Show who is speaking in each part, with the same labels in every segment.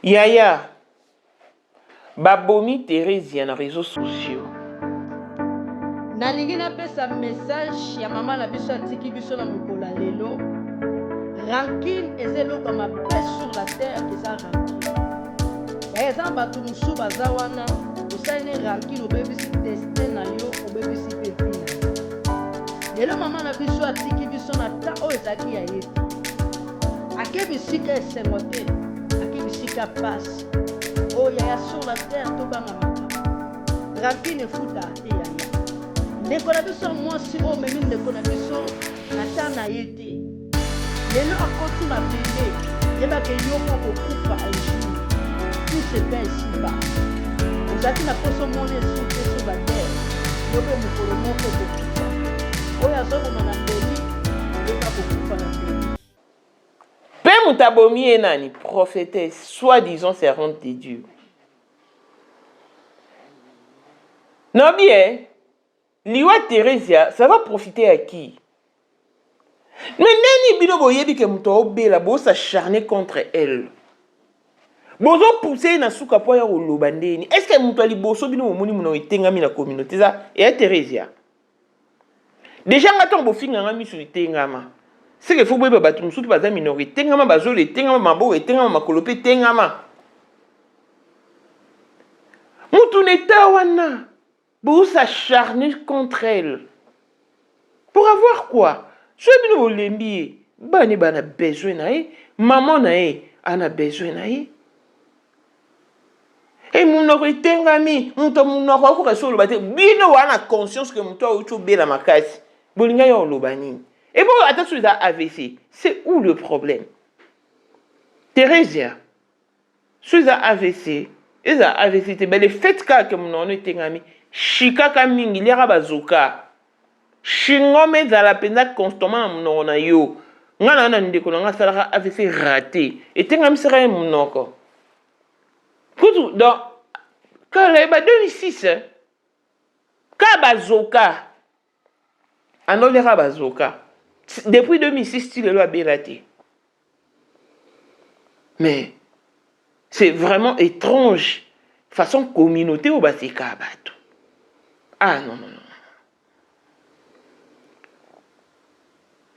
Speaker 1: Yaya, babomi Thérèse na réseaux sociaux.
Speaker 2: Nalingi napesa message ya mama na biso atiki biso na mokola lelo. Rancune ezeloko mabe sur la terre eza rancune. Eza bato musu baza wana osali rancune obebisi destin na yo obebisi pepi na yo. Lelo mama na biso atiki biso na ta oyo ezalaki ya ye te. Ake bisika esengo te, ake bisika pasi. Oyo yaya sur la terre tobanga makambo. Rancune efuta te yaya. Ndeko na biso mwasi oyo memi ndeko na biso na ta na ye te. Lelo akoti mabele yebake yo moko okufa ejour. Tout se fait ici-bas. Ozalaki na poso mona esu te sur la terre. Yo mpe mokolo moko kokufa. Oyo azokoma na mbeli yoka kokufa na mbeli.
Speaker 1: Pe mutabomi enani prophétesse, soi-disant servante de Dieu. Non bien, Liwa Thérèse, ça va profiter à qui? Mais nani bino boyebi ke muto obela bo s'acharner contre elle. Bozo pousser na suka po ya oloba ndeni. Est-ce que muto ali boso bino moni muno etengami na communauté ça et Thérèse? Déjà ngaton bo finga ngami su etengama. C'est que faut boyeba batu musuki baza minorité tengama bazo le tengama mabo etengama makolope tengama. Mutu neta wana bo s'acharner contre elle. Pour avoir quoi? Je suis venu au lembi, bani bana besoin nae, maman nae, ana besoin nae. Et mon aurait tengami, mon aurait encore sur le bâtiment. Bino wana conscience que mon toit ou bela makasi. Bolinga yo lobani. Et bon, attention à AVC. C'est où le problème? Thérèse, sur AVC, et ça AVC, c'est le fait que mon aurait tengami, chika kamingi, lera bazoka. Shingome za la pena constamment mnona yo. Ngana na ndeko nga salaka AVC raté. Et tenga misera mnoko. Kutu donc quand le 2006 ka bazoka. Anolera bazoka. Depuis 2006 tu le loi belaté. Mais c'est vraiment étrange façon communauté au basika bato. Ah non.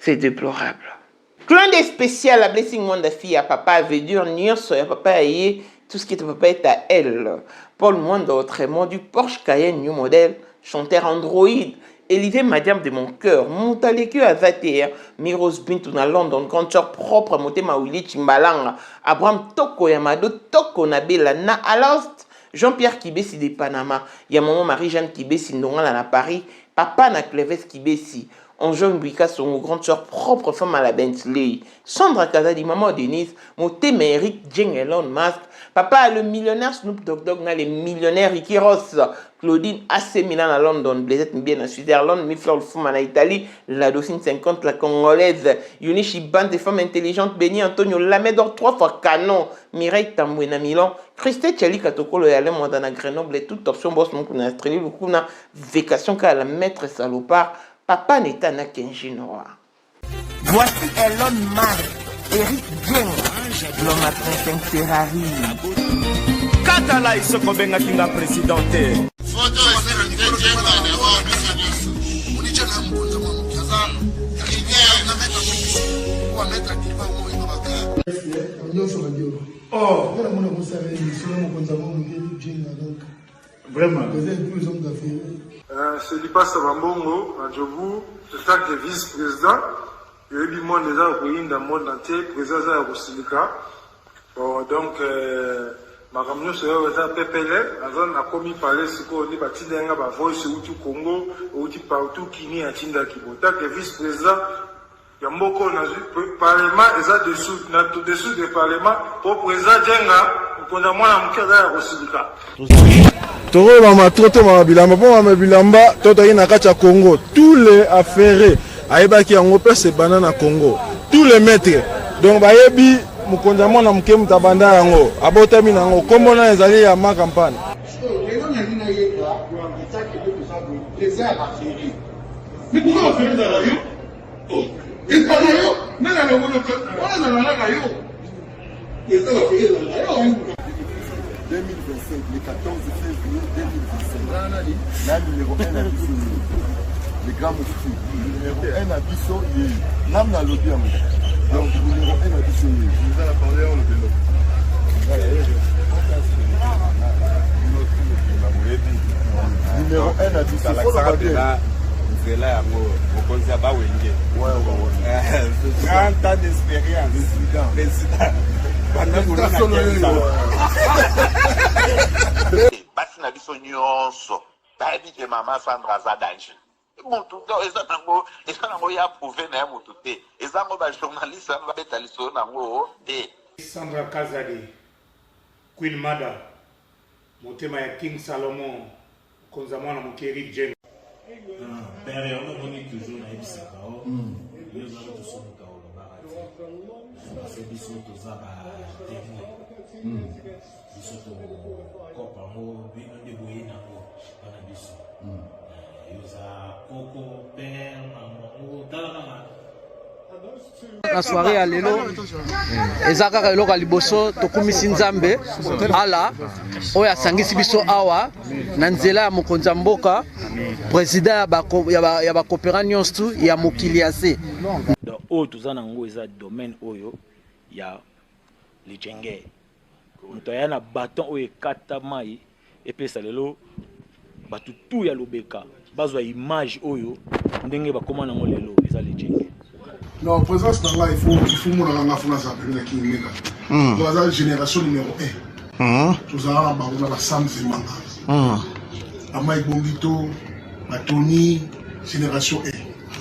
Speaker 1: C'est déplorable. Clin d'œil spécial à Blessing Mwanda fille à papa veut dire Nyos à papa et tout ce qui est papa est à elle. Paul Mwanda autrement du Porsche Cayenne New Model, chanteur Android, élevé Madame de mon cœur, Montaleku à Zatea, Miros Bintou na London, grande sœur propre, Moté Maouli Chimbalanga, Abraham Toko Yamado, Toko Nabela na Alost, Jean-Pierre Kibesi de Panama, Yamaman Marie-Jeanne Kibesi Ndonga na Paris, Papa na Cleves Kibesi. En jeune Bika, son grande soeur propre femme à la Bentley. Sandra Kazadi, maman Denise, Moté Eric Jeng Elon Musk. Papa le millionnaire Snoop Dogg, le millionnaire Ricky Ross. Claudine AC Milan à London, Blaisette bien à Switzerland, Mifleur le Foum à Italie, la Dauphine 50, la Congolaise, Yunichi bande des femmes intelligentes, Béni Antonio Lamedor 3 fois canon, Mireille Tambouena Milan, Christelle Tchali Katokolo et Alain Mondana Grenoble, et toute option boss, mon kuna Australie, le kuna vacation qu'à la maître salopard. Papa n'est pas Kenji Noir. Voici Elon Musk, Eric Jeng, l'homme à 35 Ferrari.
Speaker 3: Katala iso kobenga kinga presidente.
Speaker 4: Photo
Speaker 3: Vraiment.
Speaker 5: C'est Lipa Savambongo, à Djobu, le fait que vice-président, il y a eu du monde déjà au pays, dans le monde entier, président à Rosilika. Bon, donc, ma camion se fait PPL, a commis parler ce qu'on dit, Batinga, Voice, Outu Congo, Outu partout, Kini, à Tinda Kibota, que vice-président, il y a beaucoup de parlement, et ça dessous du parlement, pour président Djenga, pour moi, la mouka à Rosilika.
Speaker 6: Toro mama toto mama bilamba po mama bilamba toto ina kacha Congo tous les affaires ayeba ki yango pe se banana Congo tous les maîtres donc bayebi mukonza mona muke mutabanda yango abotami nango kombo na ezali ya ma campagne
Speaker 4: mais pourquoi on fait ça là yo il parle yo mais là on a yo et ça va faire là yo
Speaker 7: le 14 février 2017. Là, numéro 1 à Bisso, le grand mufti. Numéro 1 à Bisso, l'âme n'a l'audio. Donc, numéro 1 à Bisso. Vous allez parler en le vélo. Numéro 1 à Bisso. C'est là, vous pensez à Bawenge. Ouais. 30 ans d'expérience.
Speaker 8: Basi na biso nyonso bayebi ke mama Sandra aza danger mutu eza nango ya prouve na ye mutu te eza ngo bajournaliste ano babeta lisolo nango te.
Speaker 9: Sandra Kazadi, Queen Mada, motema ya King Salomon, konza mwana mokeri James.
Speaker 10: Père, on a toujours na ebisaka o. Yo za to so ka o barati. C'est biso to za ba technique. Biso to kopa mo bi na de boye na ko bana biso. Yo za koko père maman dala
Speaker 11: la soirée à lelo ezaka eloko liboso tokumisi nzambe ala oya sangisi biso awa na nzela ya mokonzi ya mboka président ya ba coopérant nyonso ya mokili ase
Speaker 12: donc oyo toza nango eza domaine oyo ya lijenge moto aya na baton oyo ekata mai epesa lelo bato tu ya lobeka bazwa image oyo ndenge bakoma nango lelo eza lijenge.
Speaker 13: Non, présence dans là, il faut mon langue française après qui est là. Voilà la génération numéro 1. Tous à la Sam Zemanga. Amaï Bombito, Tony, génération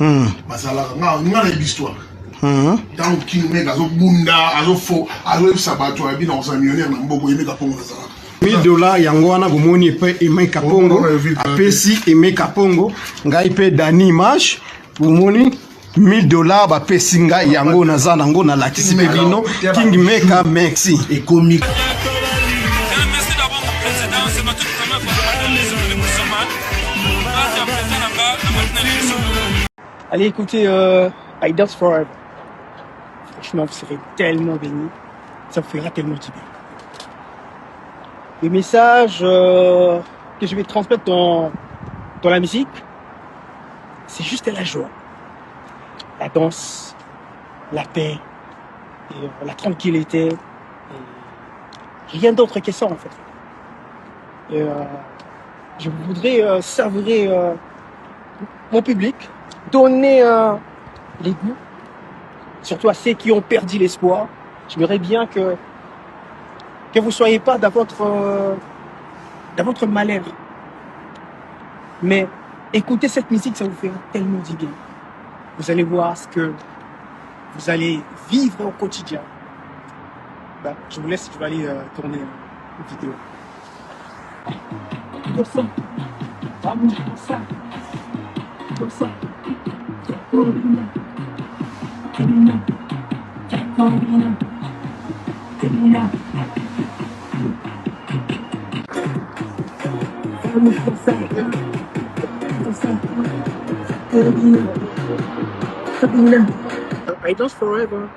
Speaker 13: 1. Basala, on a l'histoire. Dans qui nous met à Bunda, à Lofo, à Lef Sabato, à Bina, aux millionnaires, dans Bobo, et Mega Pongo.
Speaker 14: $1000 yango wana bomoni pe Aimé Kapongo apesi Aimé Kapongo ngai pe Dani Mash bomoni $1000 ba pesinga yango naza nango na lakisi pe bino King Maker merci
Speaker 13: et comique.
Speaker 15: Merci d'avoir mon président, c'est ma toute première fois dans les zones de Moussaman. Merci à président là-bas,
Speaker 16: allez écoutez I Dance Forever. Franchement, vous serez tellement bénis, ça vous fera tellement du bien. Le message que je vais transmettre dans la musique, c'est juste la joie, la danse, la paix, et la tranquillité, et rien d'autre que ça en fait. Et, je voudrais savourer mon public, donner les goûts, surtout à ceux qui ont perdu l'espoir. J'aimerais bien que vous ne soyez pas dans votre malheur. Mais écoutez cette musique, ça vous fera tellement du bien. Vous allez voir ce que vous allez vivre au quotidien. Ben, je vous laisse, je vais aller tourner une vidéo. I Dance Forever,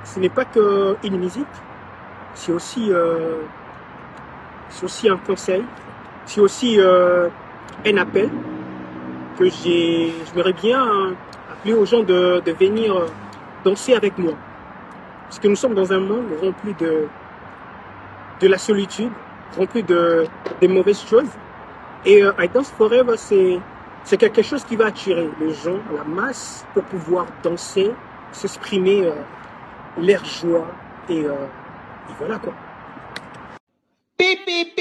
Speaker 16: ce n'est pas qu'une musique, c'est aussi un conseil, c'est aussi un appel que j'aimerais bien appeler aux gens de venir danser avec moi. Parce que nous sommes dans un monde rempli de la solitude, rempli de mauvaises choses. Et I Dance Forever, c'est quelque chose qui va attirer les gens, la masse, pour pouvoir danser, s'exprimer leur joie. Et voilà quoi.
Speaker 1: Pipi,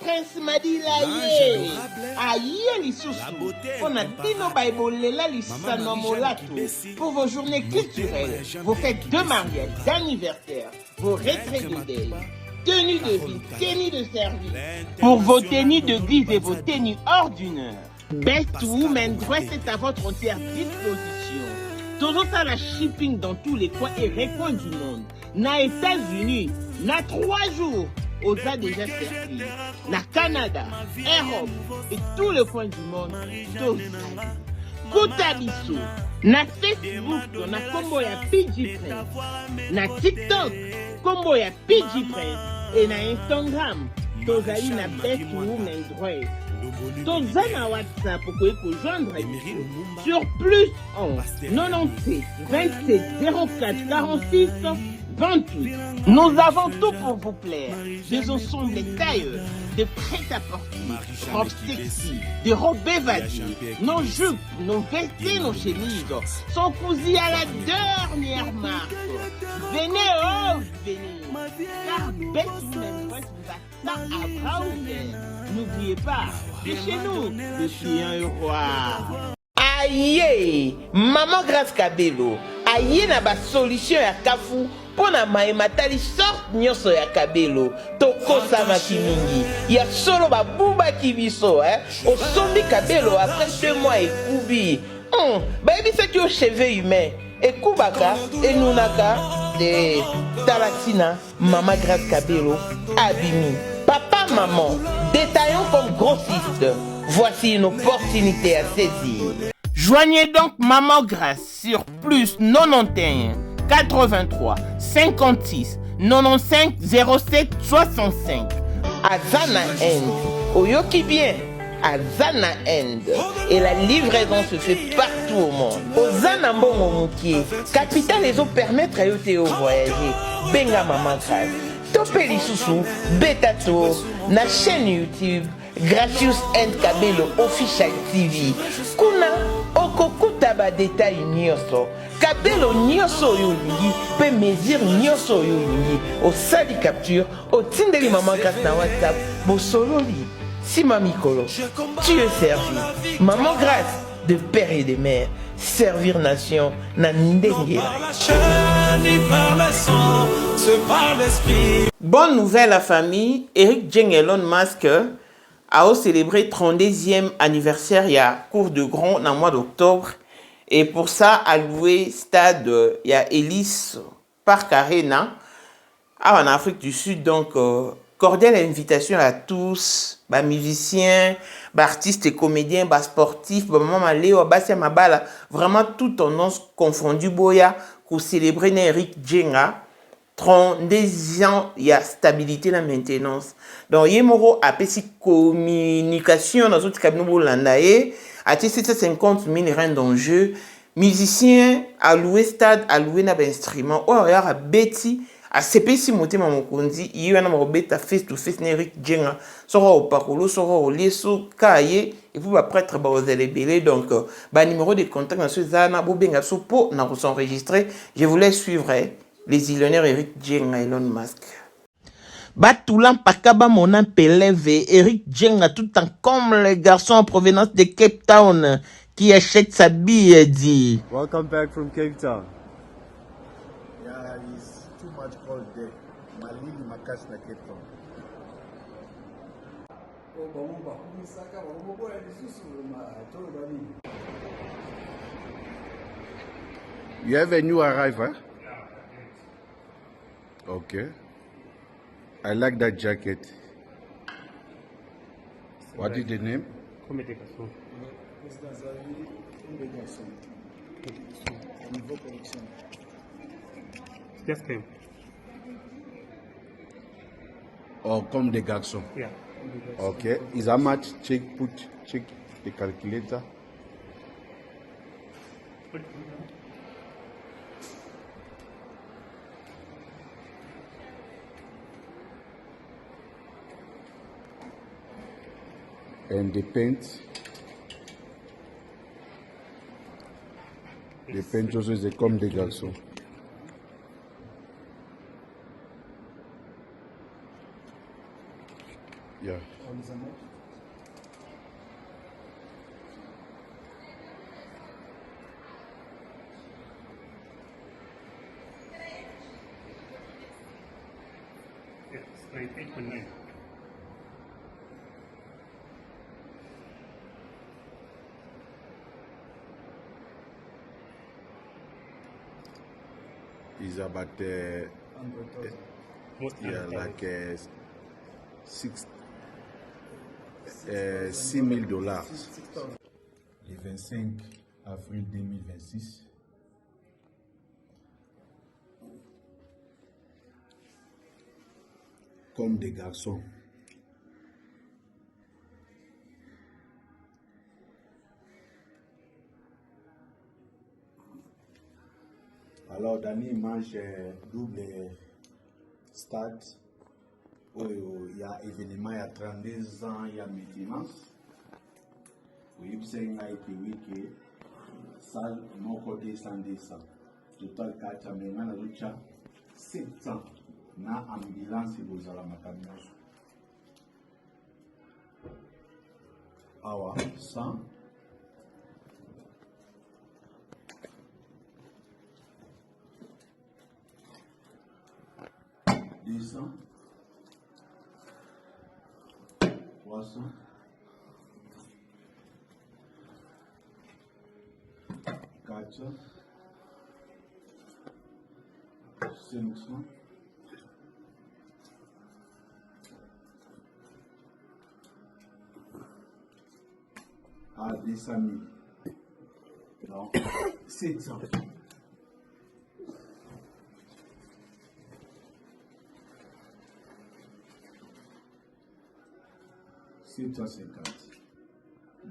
Speaker 1: Prince Madila ye. Aïe lisusu. On a dino baibolela lisano molato. Pour vos journées culturelles, vos fêtes de mariage, d'anniversaire, vos retraites de deuil, tenues de vie, tenues de service. Pour vos tenues de guise et vos tenues ordinaires, Best Woman Dress est à votre entière disposition. Toujours à la shipping dans tous les coins et recoins du monde. Na États-Unis, na 3 jours, aux a déjà servi. Na Canada, Europe et tous les coins du monde, Kotabiso, na Facebook, na combo ya PG Prince, na TikTok, combo ya PG Prince, et na Instagram tozali na Best Women Droit. Toza na WhatsApp pour joindre sur plus 11 97 27 04 46 28. Nous avons tout pour vous plaire. Des ensembles tailleurs, de prêt-à-porter, robes sexy, des robes évadées, nos jupes, nos vestes, nos chemises sont cousues à la dernière marque. Venez, oh, venez. Car Best Women Dress vous attend à bras ouverts. N'oubliez pas, c'est chez nous, depuis €1. Aïe, Maman Grâce Kabelo, aïe na ba solution ya kafu pona maematali sorte nyonso ya Kabelo. Tokosa makimingi, ya solo ba buba kibiso, osombi Kabelo après 2 mois ekubi. Baby c'est que cheveux humain, ekubaka, enunaka, de Talatina, Maman Grâce Kabelo, abimi. Papa, maman, détaillons comme grossiste. Voici une opportunité à saisir. Joignez donc Maman Grâce sur plus 91 83 56 95 07 65. Azana End. Oyoki bien. Azana End. Et la livraison se fait partout au monde. Ozana Mbongo Moukié. Capital les eaux permettre à Yoteo voyager. Benga Maman Grâce. Topeli Soussou, Betato, na chaîne YouTube, Gracious and Kabelo Official TV. Kuna, okokuta ba détail nyoso. Kabelo nyoso yolingi, pe mesure nyoso yolingi. Au sali capture, au tindeli Maman Grâce na WhatsApp, bo sololi. Si mamikolo, tu es servi. Maman Grâce, de père et de mère, servir nation, na ndenge. Bonne nouvelle la famille, Eric Jeng Elon Musk a célébré 32e anniversaire il y a cours de grand dans le mois d'octobre et pour ça a loué stade il y a Ellis Park Arena en Afrique du Sud. Donc cordiale invitation à tous, bah musiciens, bah artistes et comédiens, bah sportifs, bah maman Léo, bah c'est ma balle, vraiment tout tendance confondu boya pour célébrer Eric Jenga 32 ans, il y a stabilité la maintenance. Donc yemoro a pesi communication dans autres cabinets bolandaye, a 750 000 rand d'enjeu, musiciens a loué stade, a loué na instrument, oh ya a beti a CPC monté ma mokonzi, il y a un robeta face to face Eric Jenga, sera au parolo, sera au leso, kaye, et vous va prêtre ba aux belé. Donc ba numéro de contact dans ce zana bo benga sopo na enregistré. Je vous laisse suivre les illionnaires Eric Jenga Elon Musk. Batoulan Pakaba mon appelève Eric Jenga tout en comme le garçon en provenance de Cape Town qui achète sa bille dit.
Speaker 17: Welcome back from Cape Town.
Speaker 7: Yeah, it's too much cold there. Malili makasi na Cape Town. You have a new arrival? Okay. I like that jacket. What is the name?
Speaker 17: Just came.
Speaker 7: Or comme des garçons?
Speaker 17: Yeah.
Speaker 7: Okay. Is how much? Check the calculator. And the paint. The paint also is comme des garçons. Yeah.
Speaker 17: Yes, 8.9.
Speaker 7: Is about like $6,000. Le 25 avril 2026.
Speaker 10: comme des garçons. Alors, Dani mange double stade. Il y a événement, il y a 32 ans, il y a maintenance. Oui, c'est une que salle, mon côté 110 ans. Total 4 ans, mais on a 700 na ambulance vous allez ma camion. Awa, 100. Descend 300 400 500 à 200 000 non 700 750.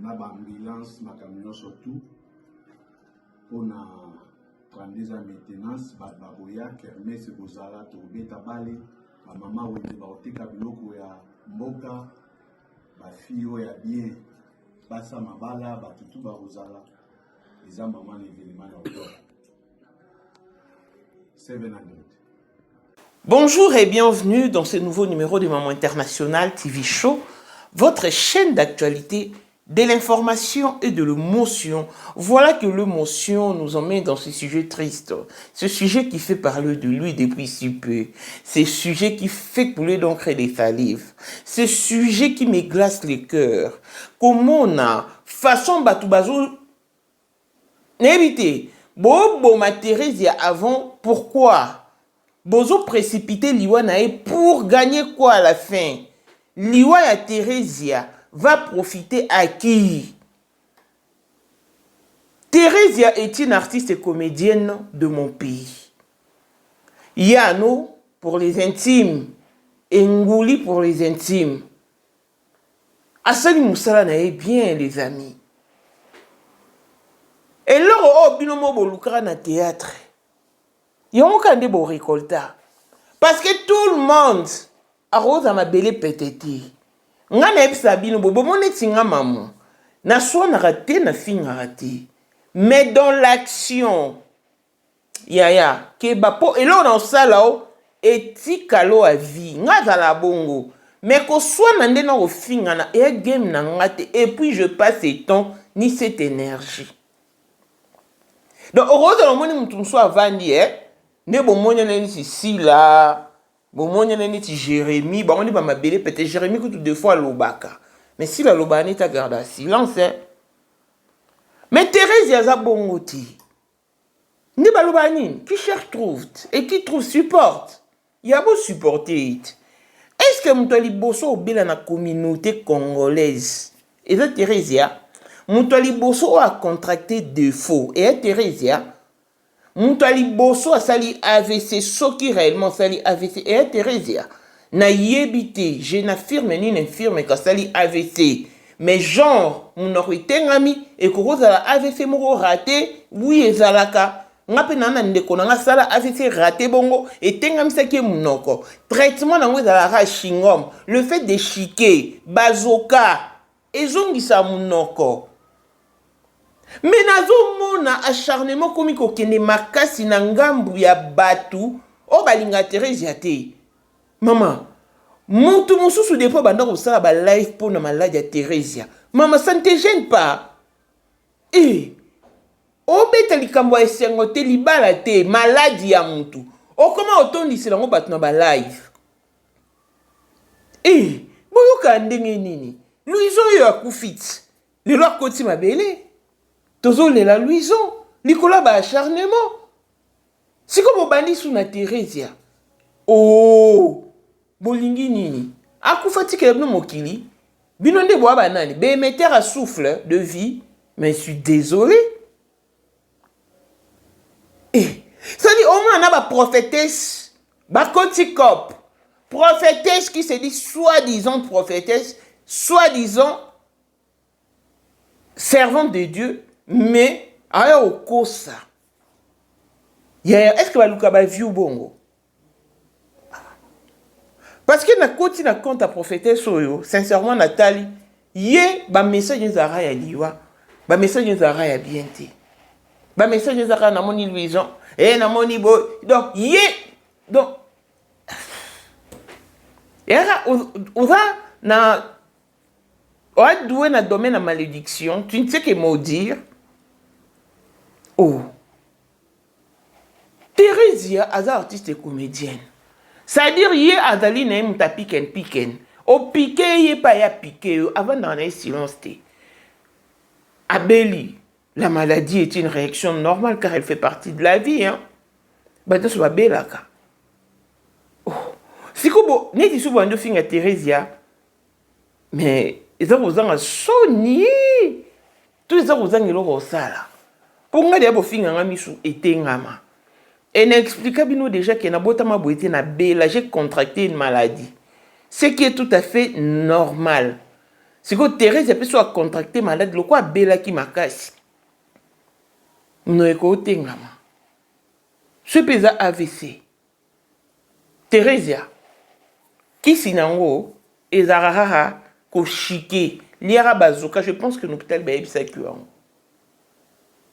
Speaker 10: Na ambulance, ma camion surtout. On a 32 ans maintenance, baboya, kermesse, bozala, toubeta bale, ma maman ou de baoteka biloko ya mboka, ba fille ya bien, basa mabala, batutu barozala, eza maman l'événement ya auto. 700.
Speaker 1: Bonjour et bienvenue dans ce nouveau numéro du Maman International TV Show, votre chaîne d'actualité, de l'information et de l'émotion. Voilà que l'émotion nous emmène dans ce sujet triste, ce sujet qui fait parler de lui depuis si peu, ce sujet qui fait couler d'encre et des salives, ce sujet qui me glace le cœur. Comment on a façon batubazo n'éviter bobo ma Thérèse avant, pourquoi bozo précipiter Liwanae pour gagner quoi à la fin? Liwa ya Thérésia va profiter à qui? Thérésia est une artiste et comédienne de mon pays. Yano pour les intimes, Ngouli pour les intimes. Asali Moussala na bien les amis. Et là, binomo bolukra na théâtre. Yon kande bo récolta. Parce que tout le monde arrose à ma belle petite. Nga na ebisa bino bobo moneti nga maman. Na so na raté na fi na raté. Mais dans l'action ya ke bapo et là on sala o etikalo a vie. Nga za la bongo. Mais ko soit na ndena o finga na e game na ngate et puis je passe ce temps ni cette énergie. Donc heureusement moni mutu so avandi ne bo monya na ni si là. Bon, moi, je suis Jérémy. Bon, on dit que ma belle peut-être Jérémy que tout deux fois l'obaka. Mais si la lobani t'a gardé à silence, mais Thérèse Yaza Bongoti. Ni balobani qui cherche trouve et qui trouve supporte. Il y a beau supporter. Est-ce que Moutali Bosso au bilan la communauté congolaise? Et ça Thérèse Moutali Bosso a contracté deux faux. Et Thérèse Moutali Bosso a sali AVC, ce qui réellement sali AVC et Thérèse. Na yébité, je n'affirme ni n'infirme que sali AVC. Mais genre, mon orité ngami, et que vous avez AVC moro raté, oui, et zalaka. Ngape nana ndeko na sala AVC raté bongo, et tengam sake munoko. Traitement na ngwe chingom, le fait de chiquer, bazoka, et zongisa munoko. Mais nazo mona acharnement komi kokende makasi na ngambu ya batu o balinga Thérèse te. Maman, mutu mususu depo banda ko sala ba live pour na malade ya Thérèse. Maman, ça ne te gêne pas? O beta likambo esengo te libala te maladi ya mutu. O koma otondisi lango batu na ba live. Boyoka ndenge nini? Louison yo akufiti. Lelo akoti mabele. Tozo la Louison, Nicolas ba acharnement. Si comme bandi sous na Thérèse. Oh, bolingi nini. Akufati ke no mokili. Binonde boa banani, be metteur à souffle de vie, mais je suis désolé. Ça dit au moins on a ba prophétesse, ba kotikop. prophétesse qui se dit soi-disant prophétesse, soi-disant servante de Dieu, mais aya okosa. Est-ce que baluka ba vieux bongo? Parce que na koti na compte à prophétesse oyo, sincèrement Nathalie, yé ba message nzara ya liwa, ba message nzara ya bienté. Ba message nzara na moni Louison, na moni bo, donc yé donc era oza na oa doué na domaine à malédiction, tu ne sais que maudire. Oh. Thérésia, aza artiste et comédienne. C'est-à-dire, yé azali na muta piken. O piqué yé pas ya piqué, avant d'en avoir silence. Abeli, la maladie est une réaction normale car elle fait partie de la vie. Hein. Bah, ça va bella. Oh. Si vous n'êtes pas souvent de finir Thérésia, mais ils ont besoin de Sony. Tous les gens ont besoin de ça. Pour moi, ils ont besoin de ngama. Et inexplicable déjà que j'ai contracté une maladie. Ce qui est tout à fait normal. C'est que Thérèse peut soit contracté maladie, le quoi bela qui m'a cassé. Nous écoutons ngama. Ce pesa AVC. Thérèse, qui sinango ezarara ko chiqué liara bazoka, je pense que nous peut-être baïb ça que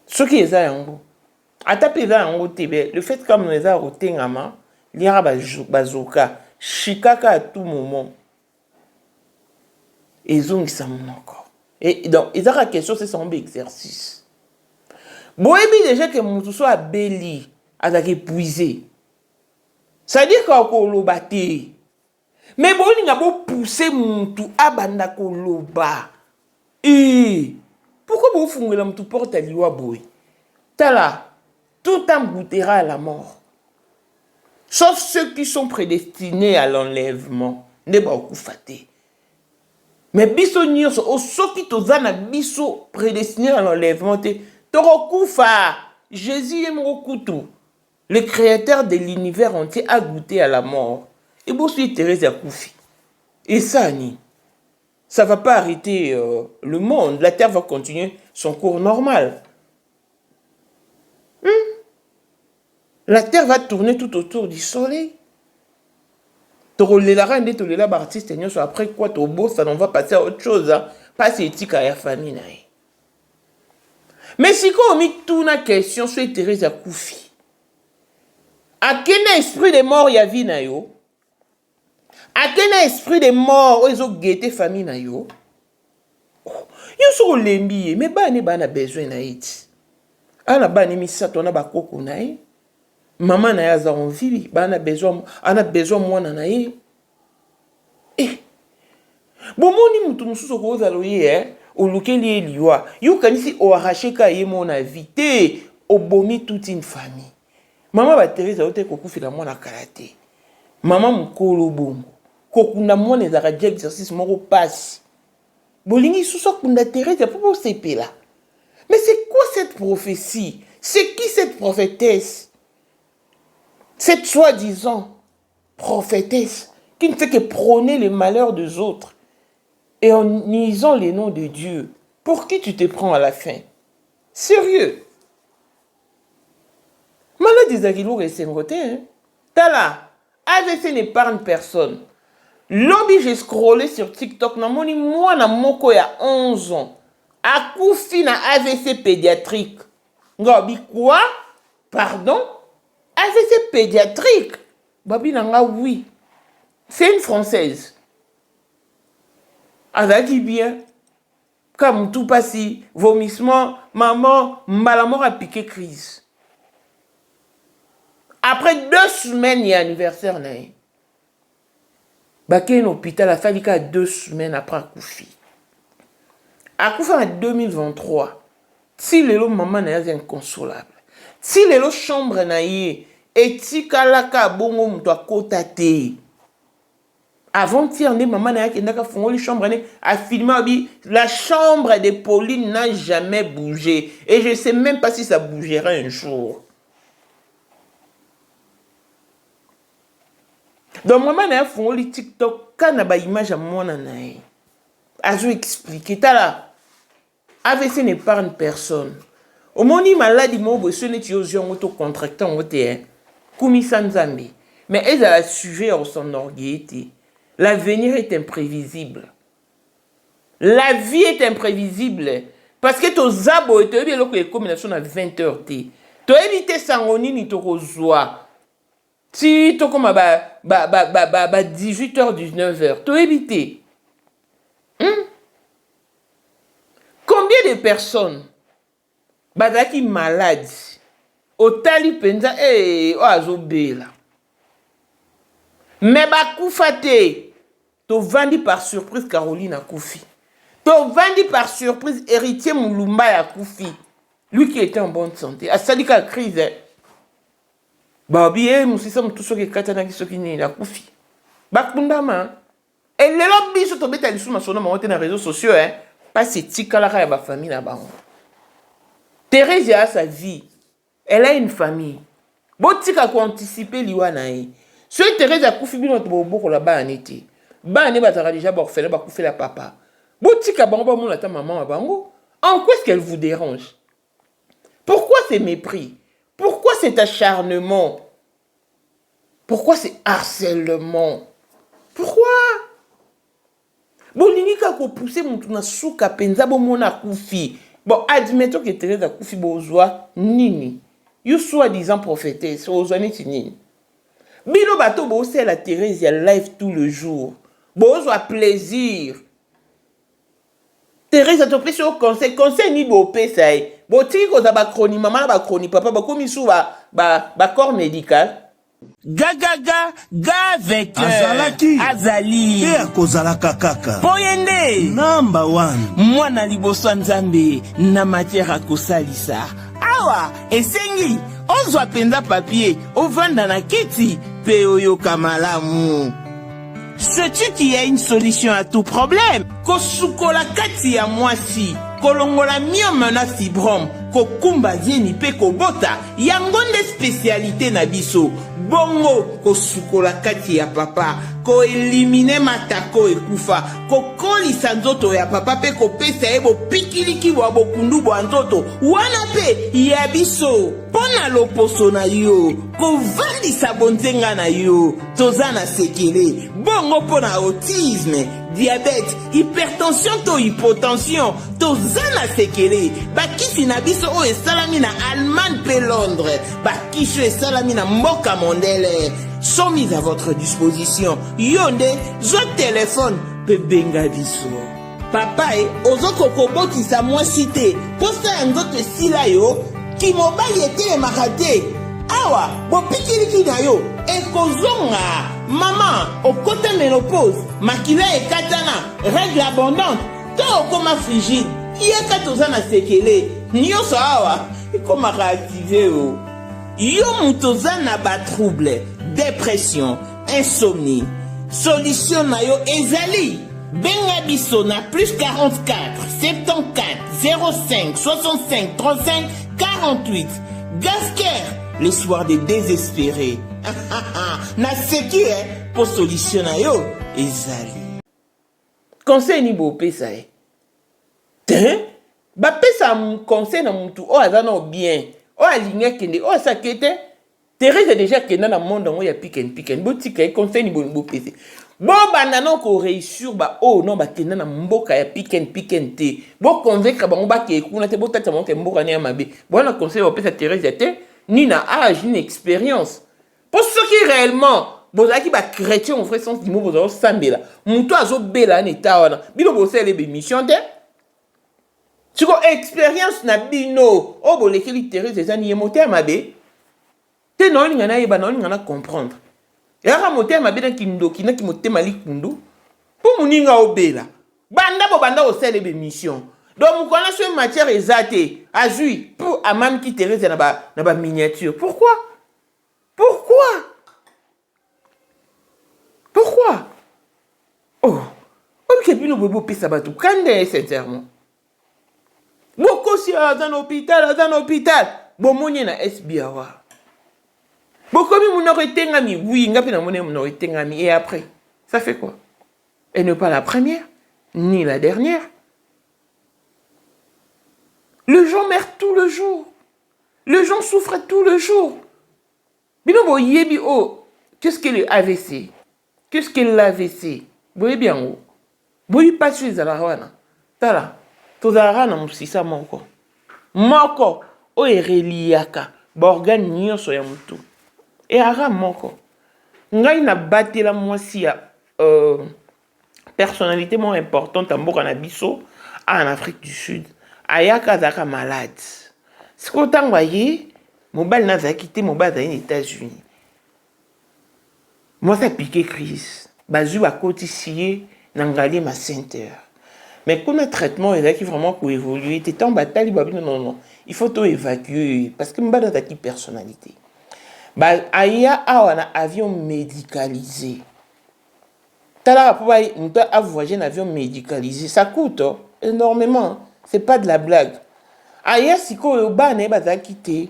Speaker 1: ce qui est ça yango. Atapeza yango tebe, le fait comme nous les a rotengama, liara bazoka, chikaka à tout moment. Ils ont ça encore. Et donc, ils ont la question, c'est son exercice. Boébi déjà que mon tout soit béli, à épuisé. Ça veut dire qu'on a battu. Mais bon, il a beau pousser mon tout à banda koloba. Et pourquoi vous fungez l'homme tout porte à l'iwa boy? Tala. Tout homme goûtera à la mort. Sauf ceux qui sont prédestinés à l'enlèvement. Ne pas au faté. Mais biso nyos au soki tozana biso prédestiné à l'enlèvement te torokufa. Jésus est mon couteau. Le créateur de l'univers entier a goûté à la mort. Et bon suis Thérèse Koufi. Et ça ni. Ça va pas arrêter le monde. La terre va continuer son cours normal. La terre va tourner tout autour du soleil. Après quoi, ça on va passer à autre chose. Pas éthique à la famille. Mais si on met toute la question sur Thérèse Koufi, à quel esprit de mort il y a vie na yo? À quel esprit de mort ils ont guetté famille na yo? Yo so lembi, mais ba ne ba na besoin na it. Ana ba ni misa tona ba koko na ye. Maman na yaza en vie, ba na besoin mwana na ye. Eh. Bon moni mutu mususu ko zaloye olukeli liwa. Yo kanisi o arracher ka ye mon invité, obomi toute une famille. Maman ba Thérèse ote kokufila mwana karaté. Maman mukolo bongo. Kokunda mwana ezaka dia exercice moko passe. Bolingi suso kunda Thérèse pour sepela. Mais c'est quoi cette prophétie? C'est qui cette prophétesse? Cette soi-disant prophétesse qui ne fait que prôner les malheurs des autres et en niant les noms de Dieu. Pour qui tu te prends à la fin? Sérieux? Malade des aguilours et sengoté, hein? Tala, AVC n'épargne personne. Lobby, j'ai scrollé sur TikTok, namoni moi na moko ya 11 ans. Akoufi na AVC pédiatrique. Ngobi quoi? Pardon? AVC pédiatrique. Babi nanga oui. C'est une Française. Elle dit bien. Comme tout passé, vomissement, maman, malamor a piqué crise. Après 2 semaines, il y a anniversaire. Baké un hôpital, a fallu qu'à 2 semaines après Akoufi. Akoufi en 2023. Si le maman n'est inconsolable. Si le chambre n'est etikalaka bongo muto akota te. Avant-hier, maman n'a pas fait chambre a filmé la chambre de Pauline n'a jamais bougé et je ne sais même pas si ça bougerait un jour. Donc maman na fongoli TikTok kana ba image à mona nae. Azo expliquer tala. AVC n'épargne personne. Au moni maladie mo beso neti ozio auto contractant ote Kumi Sanzambe. Mais elle a sujet à son orgueil. L'avenir est imprévisible. La vie est imprévisible. Parce que ton zabo et bien que les combinations à 20h. Tu as évité sangoni ni to rozoa. Si tu comme 18h 19h, tu as évité. Combien de personnes bazaki malades au tali penza o azobela. Mais bakoufate to vandi par surprise Caroline a koufi. To vandi par surprise héritier Moulumba a koufi. Lui qui était en bonne santé. A sadika crise. Babi musisa mutu soki katana ki soki ni a koufi. Bakundama. Et le lobby so to beta lisuma sona monte na réseaux sociaux pas c'est tika la ya ba famille na bango. Thérèse a sa vie. Elle a une famille. Botika ko anticiper liwa na e. Si Thérèse a koufi bino to boko la ba anete. Ba ane batara déjà ba orphelin ba koufi la papa. Botika bango ba mon ta maman bango. En quoi est-ce qu'elle vous dérange? Pourquoi ces mépris? Pourquoi cet acharnement? Pourquoi ces harcèlements? Pourquoi? Bolinika ko pousser mon na souka penza bo mona koufi. Bon, admettons que Thérèse a koufi bozoa nini. You soi-disant prophétesse, bozoa nini. Bilo bato bo c'est la Thérèse ya live tout le jour. Bozoa plaisir. Thérèse a topé sur conseil ni bo pesai. Bo tiki ko za ba chroni maman ba chroni papa ba komi sou ba corps médical.
Speaker 18: Gaga avec
Speaker 3: Azali et akozalaka kaka
Speaker 18: Boyende
Speaker 3: number 1
Speaker 18: mwana liboso nzambe na matière akosalisa awa esengi ozwa penza papier ovanda na kiti pe oyoka malamu. Sais-tu qu'il y a une solution à tout problème? Kosukola kati ya mwasi kolongola myome na fibrome kokumba zeni pe kobota yangonde spécialité na biso bongo kosukola kati ya papa ko elimine matako ekufa kokolisa nzoto ya papa pe kopesa ebo pikiliki wa bokundu bwa nzoto wana pe ya biso pona loposo na yo kovandisa bonzenga na yo toza na sekele bongo pona autisme diabète, hypertension to hypotension, to zana sekele, bakisi na biso o esalami na Allemagne pe Londres, bakisho esalami na mboka mondele, sont mis à votre disposition. Yonde, zo téléphone pe benga biso. Papa ozoko kobotisa moi cité, posta nzoto sila yo, ki mobali ete makate. Awa, bo pikiliki na yo, ekozonga. Maman, au côté ménopause, makila et katana, règle abondante, to okoma frigide, yeka tozana sekele, nyoso awa, ikoma réactiver o. Yo mutozana ba trouble, dépression, insomnie. Solution na yo ezali. Benga biso na plus 44 74 05 65 35 48. Gasker, les soirs des désespérés. Na seki pour solution na yo ezali.
Speaker 1: Conseil ni bo pesa ba pesa conseil na mutu o azana bien. O aligné kende o sakete. Thérèse déjà kenda na monde ngo ya piken botika conseil ni bo pesa. Bon banana ko réussir ba oh non ba kenda na mboka ya piken te. Bo convaincre ba ba ke kuna te bo tata mo ke mboka ne mabe. Bon na conseil o pesa Thérèse te ni na âge ni expérience. Pour ceux qui réellement, vous avez des chrétiens au vrai sens du mot, vous avez sambela. Mouto azo bela neta wana. Bino bosse les bémissions te. Tu ko expérience na bino. Oh bo lekeli Thérèse des ani emote mabe. Te non ngana yeba non ngana comprendre. Ya ka mote mabe na kindo kina ki mote mali kundu. Pour muninga obela. Banda o sele bémissions. Donc vous connaissez une matière exatée. Azui pour amam ki Thérèse na ba miniature. Pourquoi? Oh, ok, puis nous pouvons pas savoir tout. Quand sincèrement, beaucoup si dans l'hôpital, bon mon na SBA. Bokomi Mounori Tengami, oui, Ngapi na Mounori Tengami, et après, ça fait quoi? Elle n'est pas la première, ni la dernière. Les gens meurent tout le jour. Les gens souffrent tout le jour. Binobo yebi oh, qu'est-ce que le AVC? Qu'est-ce que l'AVC? Vous voyez bien où? Vous pas sur les alawana. Tala, to zarana musisa moko. Moko, o ereliaka, borgan nyonso ya mutu. Et ara moko. Ngai na batté la moisi ya personnalité moins importante en Mboka na biso en Afrique du Sud. Ayaka zaka malade. Ce qu'on t'a envoyé, mon bal n'a pas quitté mon bal dans les États-Unis. Moi, ça piqué crise. Bazou a cotisé n'engalé ma ceinture. Mais comme le traitement est là qui vraiment pour évoluer, t'es en bataille, non. Il faut tout évacuer parce que m'bada ta personnalité. Bah, aya a un avion médicalisé. T'as là pour voyager en avion médicalisé, ça coûte énormément. C'est pas de la blague. Aya siko yo ba na ba za kité.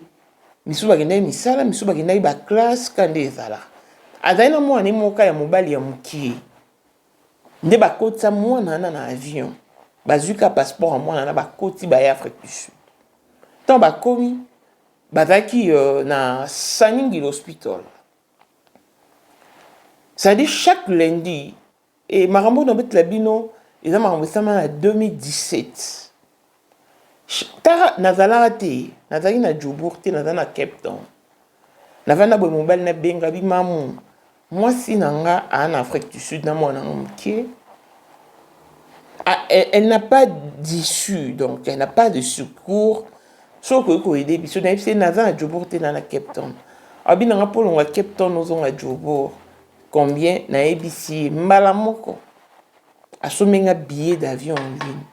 Speaker 1: Misu ba genda misala, misu ba genda ba classe kande zala. Azaina mo ani moka ya mobali ya muki. Nde ba kotsa mo na avion. Bazuka passeport mo na ba koti ba ya Afrique du Sud. Tant ba komi bazaki na Saningi l'hospital. Ça dit chaque lundi et marambo no bet labino ils ont marambo ça en 2017. Tara nazala te nazali na Joburg te nazala na Cape Town. Navana bo mobile na benga bi mamu. Moi si nanga en Afrique du Sud na mona mke. Elle n'a pas d'issue donc elle n'a pas de secours. Soko ko aider biso na fse nazala na Joburg te na Cape Town. Abi nanga polo nga Cape Town ozonga Joburg. Combien na ABC mbala moko. Asomenga billet d'avion en ligne.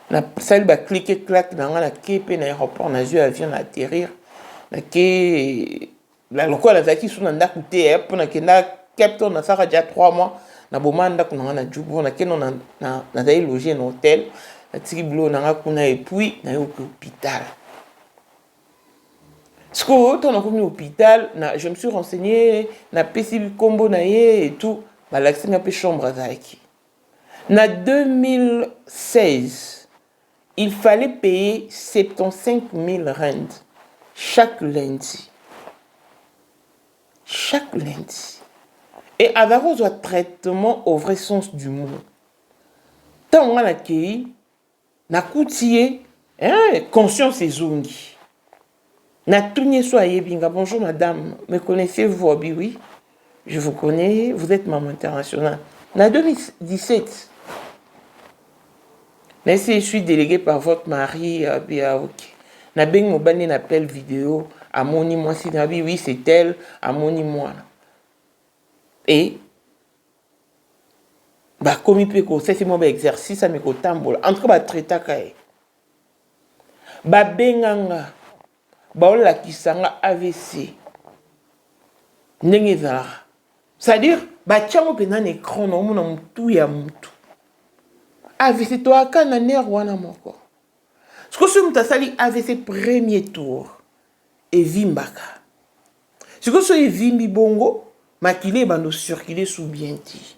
Speaker 1: Na salle ba cliquer clac dans la kepe na aéroport na jeu avion na atterrir na ke la lokola zaki suna ndaku te pour na kenda Cape Town na saka déjà 3 mois na bomanda kuna na Djubo na keno na dai loger en hôtel na triblo na kuna et puis na yo hôpital. Ce que on a comme hôpital na je me suis renseigné na PCB combo na ye et tout ba l'accès na pe chambre zaki. Na 2016 il fallait payer 75 000 rand chaque lundi. Chaque lundi. Et avec un traitement au vrai sens du mot. Tant on a accueilli, na coutier, conscience et zongi. Na tourné soyez binga. Bonjour madame, me connaissez-vous? Oui, je vous connais, vous êtes maman internationale. Na 2017. Mais si je suis délégué par votre mari, ok. Na beng mo bani appel vidéo, à moni moi si nabi oui c'est elle, à moni moi. Et bah comme il peut que c'est mon exercice à mes kotambola. En tout cas ba traita kai. Ba benganga. Ba ola kisanga AVC. Ndenge za. C'est-à-dire ba tchango pena na écran na mona mutu ya mutu. AVC toi kana ner wana moko. Ce que je sali AVC premier tour et vimbaka. Ce que je vimbi bongo makile bando circuler sous bien dit.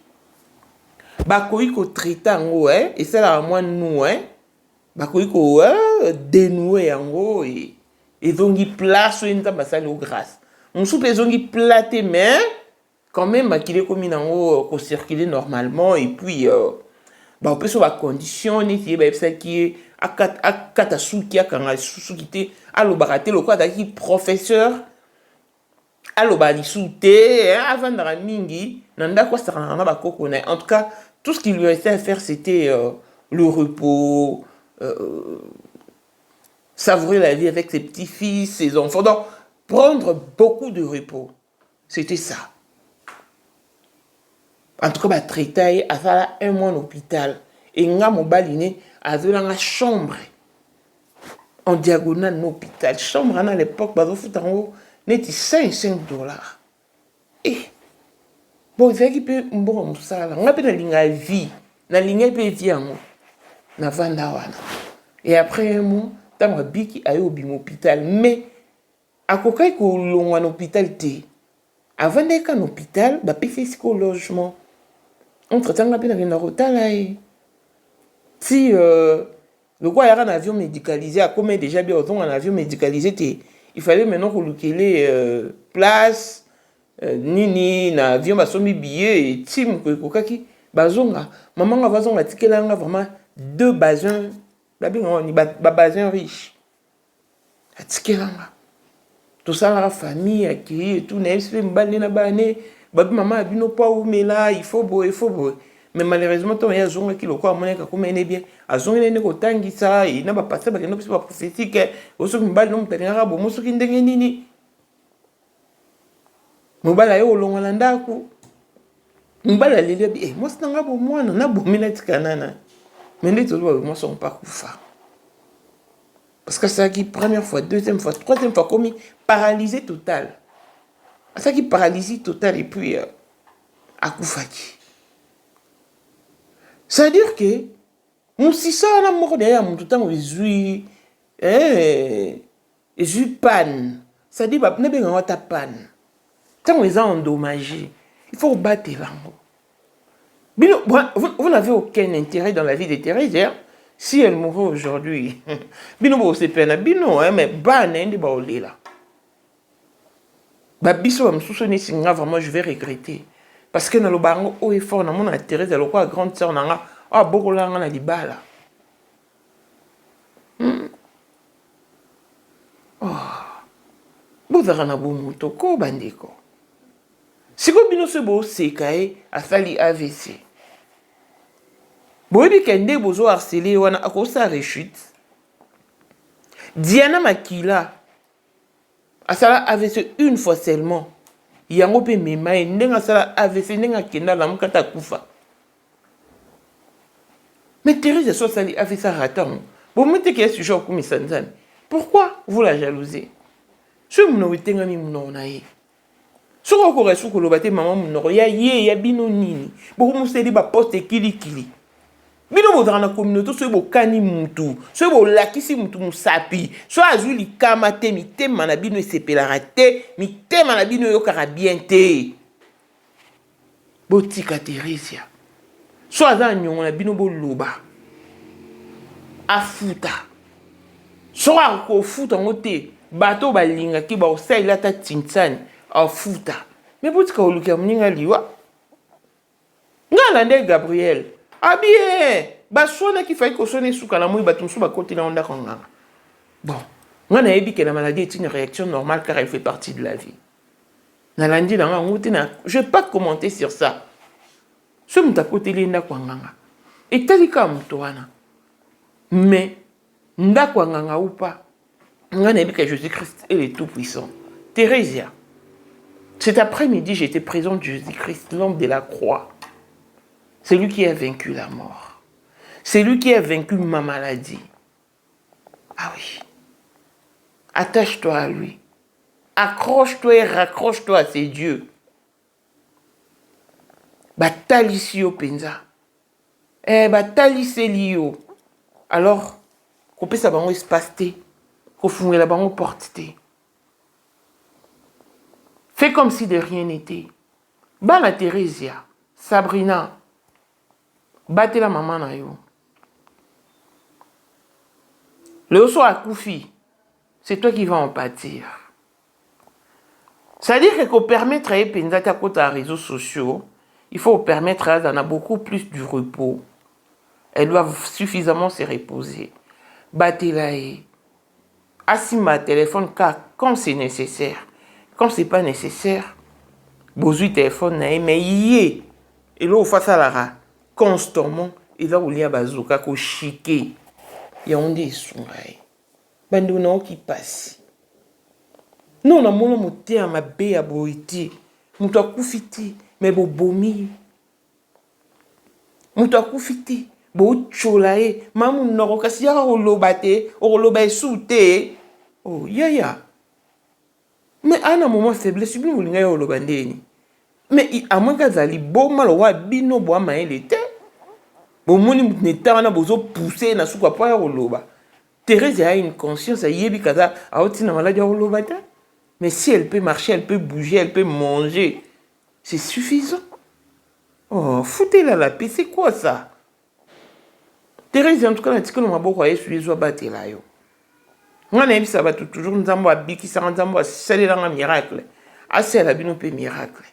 Speaker 1: Bakoyi ko traiter ngo et ça la moi nous bakoyi ko dénouer yango et zongi place enta basali au grâce. On soupe zongi platé mais quand même makile komi nango ko circuler normalement et puis bah on peut sur la condition ni bah ça qui est à katasuki à kanga susuki te allo baraté le quoi d'aki professeur allo bali souté avant de mingi nanda quoi ça na ba kokona. En tout cas tout ce qu'il lui restait à faire c'était le repos, savourer la vie avec ses petits-fils, ses enfants, donc prendre beaucoup de repos, c'était ça. En tout cas, bah, traité à faire un mois en hôpital. Et nga mon baliné a vu dans la chambre. En diagonale d'hôpital. Chambre à l'époque, bah, vous en haut, n'était $5. Et bon, c'est qui peut bon ça. On a peut la vie. La ligne peut dire na vanda wana. Et après un mois, tant que biki a eu au hôpital. Mais akokai kolongwa na hôpital te. Avant d'être en hôpital, bah payé au logement. Entre temps, la peine na kotala e. Si le quoi y a un avion médicalisé, à combien déjà bien autant un avion médicalisé, il fallait maintenant qu'on le place, nini, na avion, bah somme billet, et team, quoi qui, bazonga, maman a bazonga, ticket là, vraiment 2 bazins, là bien on y bazin riche, a ticket là, tout ça la famille, à qui et tout, n'est-ce pas, m'balé na bané, babi maman a bino pas où mais là, il faut beau. Mais malheureusement, il y a des gens qui ont bien. Ils ont des gens qui ça, ils n'ont pas passé par une prophétique. Ils sont pas non plus arabes, ils sont des nini. Mobala yo longolanda ku. Mobala lele bi, moi c'est ngabo moi na bomina tikanana. Mais les autres moi sont pas kufa. Parce que ça qui première fois, deuxième fois, troisième fois comme paralysé total. Ça qui paralysie total et puis à kufaki. C'est-à-dire que, si ça a mort derrière mon tout le temps, ils panne. C'est-à-dire que ne pas ta panne. Tant ils ont endommagé, il faut battre l'angle. Vous n'avez aucun intérêt dans la vie de Thérèse. Si elle mourait aujourd'hui, bino c'est peine, bino, mais ban n'est pas au lit là. Babiso me soucier singa vraiment je vais regretter. Parce que dans le bango au effort na mon intérêt de quoi grande sœur nanga ah beaucoup là na libala. Oh. Bozara na bomuto ko bandeko. Siko bino se bo sekae asali AVC. Boyebi kende bozo harceler wana akosa rechute. Diana Makila asala AVC une fois seulement. Yango pe mema ndenga sala AVC ndenga kenda la mukata kufa. Mais Thérèse so sali AVC raton. Bon mettez que ce jour comme sanzan. Pourquoi vous la jalousez? Ce mno witenga mi mno na ye. Soko ko resu ko lobate maman mno ya ye ya bino nini. Bo mo seli ba poste kili. Bino bo dans la communauté so bo kani mutu. So bo lakisi mutu musapi. So azuli likama te mi tema na bino sepela te, mi tema na bino yo kara bien te. Botika Teresia. So aza nyongo na bino bo loba. Afuta. So ko futa ngote bato balinga ki ba osaila ta tintsani afuta. Mais botika oluka mninga liwa. Ngala nde Gabriel. Ah bien, basona qui fait que sonne sous kalamou batum sous ba continent onda kanga. Bon, on a dit que la maladie est une réaction normale car elle fait partie de la vie. Nalandi na ngutina, je vais pas commenter sur ça. Ce muta côté linda kwanganga. Et talika mtoana. Mais nda kwanganga ou pas. On a dit que Jésus-Christ est le tout-puissant. Thérésia. Cet après-midi, j'étais présent de Jésus-Christ, l'homme de la croix. C'est lui qui a vaincu la mort. C'est lui qui a vaincu ma maladie. Ah oui. Attache-toi à lui. Accroche-toi et raccroche-toi à ses dieux. Batali au penza. Batali selio. Alors, qu'on peut savoir espace té. Qu'on fout la banque porte té. Fais comme si de rien n'était. Bana Thérésia, Sabrina. Battez la maman na yo. Le osso à Koufi, c'est toi qui vas en pâtir. C'est-à-dire que pour permettre à Penzata côté à réseaux sociaux, il faut permettre à Zana beaucoup plus du repos. Elles doivent suffisamment se reposer. Battez la et assima téléphone quand c'est nécessaire. Quand c'est pas nécessaire, besoin téléphone na mais yé et là face à la constamment il va oublier bazooka ko chiquer ya onde sungai bando na qui passe non na mono moté ma be ya boiti muto akufiti mais bo bomi muto akufiti bo cholae mamu noko kasi ya olobate oloba esute oh ya mais à un moment faiblesse bi mulinga ya olobandeni mais à moins qu'azali bo malo wa bino bo ma ele te bon moni netana bozo pousser na souka pa ya oloba. Thérèse a une conscience a yebi kaza a otina maladie ya oloba te. Mais si elle peut marcher, elle peut bouger, elle peut manger, c'est suffisant. Oh, foutez-la la paix, c'est quoi ça? Thérèse, en tout cas, on m'a beaucoup sur les oies battés là. On a ça va toujours nous avons habillé, ça nous avons scellé un miracle. Assez la bino pe miracle.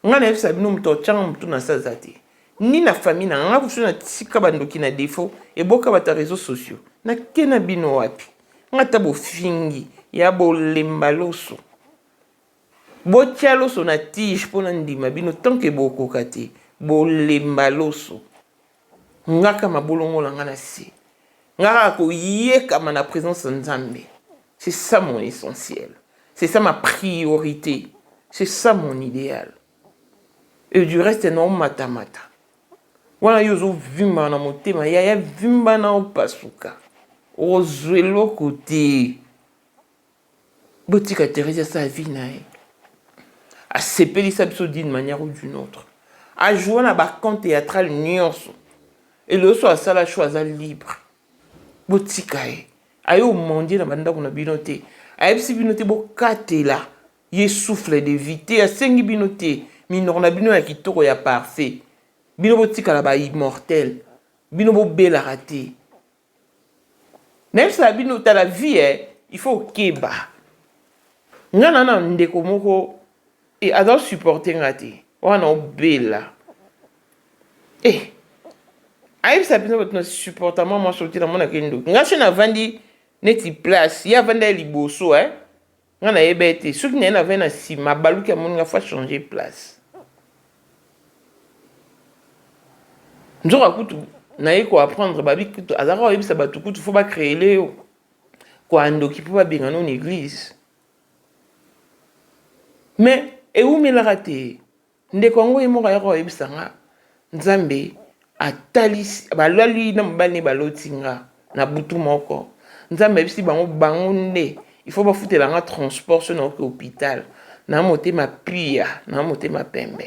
Speaker 1: On a ça bino mtochan mtu na sazati. Ni na famille na nga vous na tsika bandoki na défaut et boka bata réseaux sociaux. Na kena bino wapi. Nga tabo fingi ya bo lembaloso. Bo tialoso na tige pona ndima bino tant que boko kate bo lembaloso. Nga kama bolongo la nga na si. Nga ko yeka na présence nzambe. C'est ça mon essentiel. C'est ça ma priorité. C'est ça mon idéal. Et du reste, non, matamata. Voilà, yozo vimba na motema, ya vimba na opasuka. Ozwelo côté. Botika Thérèse sa vie nae. A sepeli sa biso d'une manière ou d'une autre. A jouer na ba camp théâtral nyonso. Et le soir ça la choisa libre. Botika e. Ayo mondier na banda kuna binote. Aïe binote bo katela. Ye souffle de vité. A sengi binote. Minor na bino ya kitoko ya parfait. Bino botika la ba immortel. Bino bo bela raté. Même si la bino ta la vie il faut keba. Ngana na ndeko moko et adore supporter ngati. Wana bela. Eh. Aïe bino botno supporter moi sorti na mona kendo. Ngache na vandi neti place ya vanda liboso ngana yebete ceux qui n'avaient na sima baluki amoninga fa changer place. Nzoka kutu na yeko apprendre babi kutu azara yebisa batu kutu faut ba créer leo kwa ndoki po ba benga non église. Mais et où me la raté ndeko ngo yemo ya ko yebisa nga nzambe atalisi balali na mbani balotinga na butu moko. Nzambe bisi bango nde il faut pas foutre la transport sur notre hôpital na moté ma pia na moté ma pembe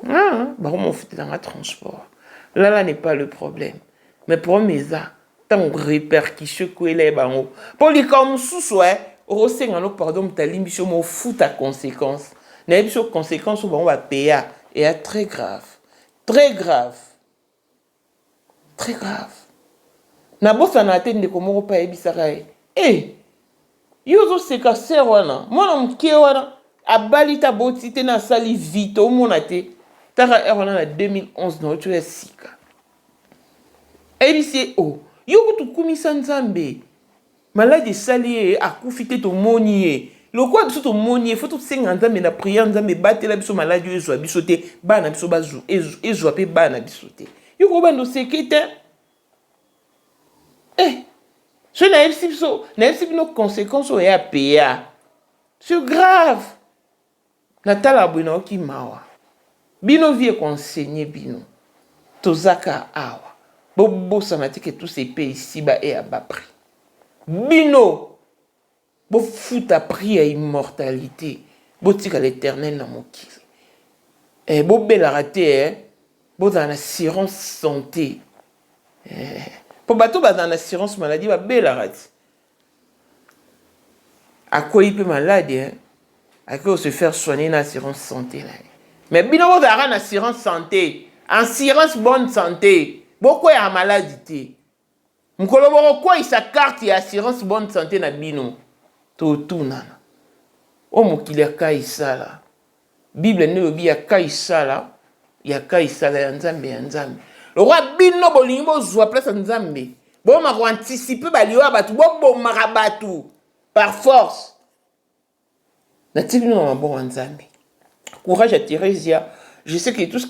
Speaker 1: bango foutre la transport là n'est pas le problème mais pour mes a tant répercussion que les bango pour les comme sous rosenga no pardon talimbi sur mo fout à conséquence na biso conséquence ou bango va payer et très grave très grave très grave. Na bosa na atende ko moko pa ebisaka yozo seka ser wana mwana mke wana abalita botite na sali vite o mona te taka wana na 2011 na ocho ya sika ebisi yoko tukumisa nzambe malade sali akufite to moni lokwa biso to moni faut to senga nzambe na prière nzambe batela biso malade ezwa biso te bana biso bazu ezwa pe bana biso te yoko bando sekete je n'ai pas nos conséquences au PA. C'est grave. Natala Bino qui mawa. Bino vie conseiller bino. Tozaka awa. Bobo sanati que tous ces pays ici bas et à bas prix. Bino. Bo fout à prix à immortalité. Bo tika l'éternel na moki. Bo bela raté bo dans l'assurance santé. Pour bateau dans l'assurance maladie va belle rate. À quoi il peut malade à quoi se faire soigner l'assurance santé là. Mais bino vous avez une assurance santé, assurance bonne santé. Beaucoup ya maladie. Mukolo boko quoi il sa carte et assurance bonne santé na bino. To nana. O mukile kai sala. Bible ne obi ya kai sala, ya kai sala ya nzambe ya nzambe. Le roi bino bolingo zwa place nzambe. Bon ma anticiper baliwa batu bon marabatu par force. Natili no bon nzambe. Courage à Thérésia. Je sais que tout ce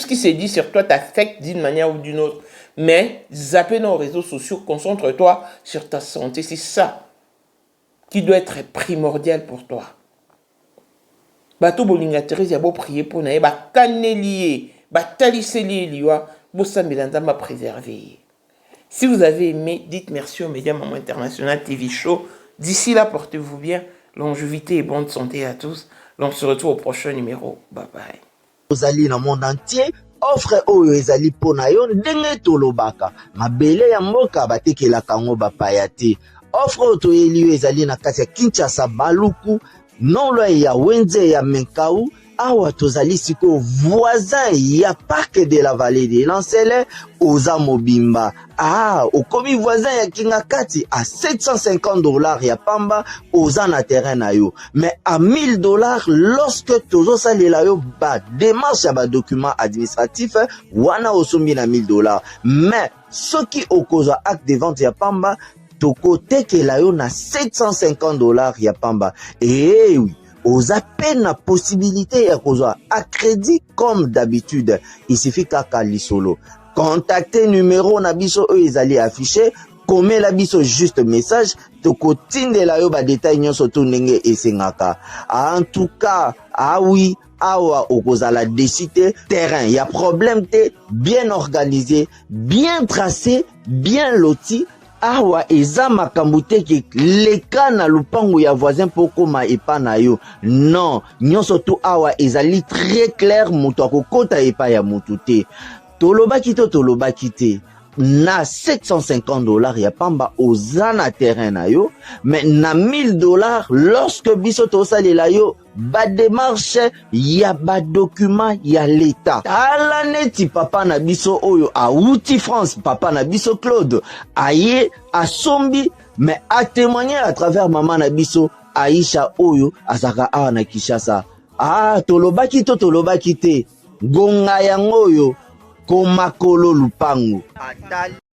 Speaker 1: qui se dit sur toi t'affecte d'une manière ou d'une autre, mais zappez nos réseaux sociaux, concentre-toi sur ta santé, c'est ça qui doit être primordial pour toi. Bato bolinga Thérésia bo prier pour na ba kanelier. Si vous avez aimé, dites merci aux médias Maman International TV Show. D'ici là, portez-vous bien. Longévité et bonne santé à tous. On se retrouve au prochain numéro. Bye bye.
Speaker 19: Vous allez dans le monde entier. Offre oyo ezali pona yo ndenge tolobaka. Mabele ya mboka bateke la kango bapayate. offre auto elio ezali na kati ya Kinshasa Baluku non loin ya Wenze ya Menkau. Awa tozali siko voisin ya parc de la vallée de Lancele oza mobimba. Au komi voisin ya Kingakati à $750 ya pamba oza na terrain na yo. Mais à $1000 lorsque tozo salela yo ba démarche ya ba document administratif wana osombi na $1000. Mais soki okozwa acte de vente ya pamba toko tekela yo na $750 ya pamba. Eh oui. Aux appels la possibilité ya kozwa à crédit comme d'habitude. Il suffit kaka lisolo. Contactez numéro na biso ezali affiché. Comme la biso juste message. Toko tindela yo ba détail nyonso to ndenge esengaka. En tout cas, oui. Awa okozala décider terrain. Il y a problème te bien organisé, bien tracé, bien loti. Awa eza makambo te ki leka na lupango ya voisin poko ma epa na yo. Non, nyonso tu awa ezali très clair moto akokota epa ya motu te. Tolobaki te. Na $750 ya pamba oza na terrain na yo, mais na $1000 lorsque biso tosalela yo ba démarche ya ba document ya l'état. Tala neti papa na biso oyo auti France, papa na biso Claude aye asombi mais a témoigner à travers maman na biso Aisha oyo azaka awa na Kinshasa. Tolobaki te gonga yango oyo komakolo lupango.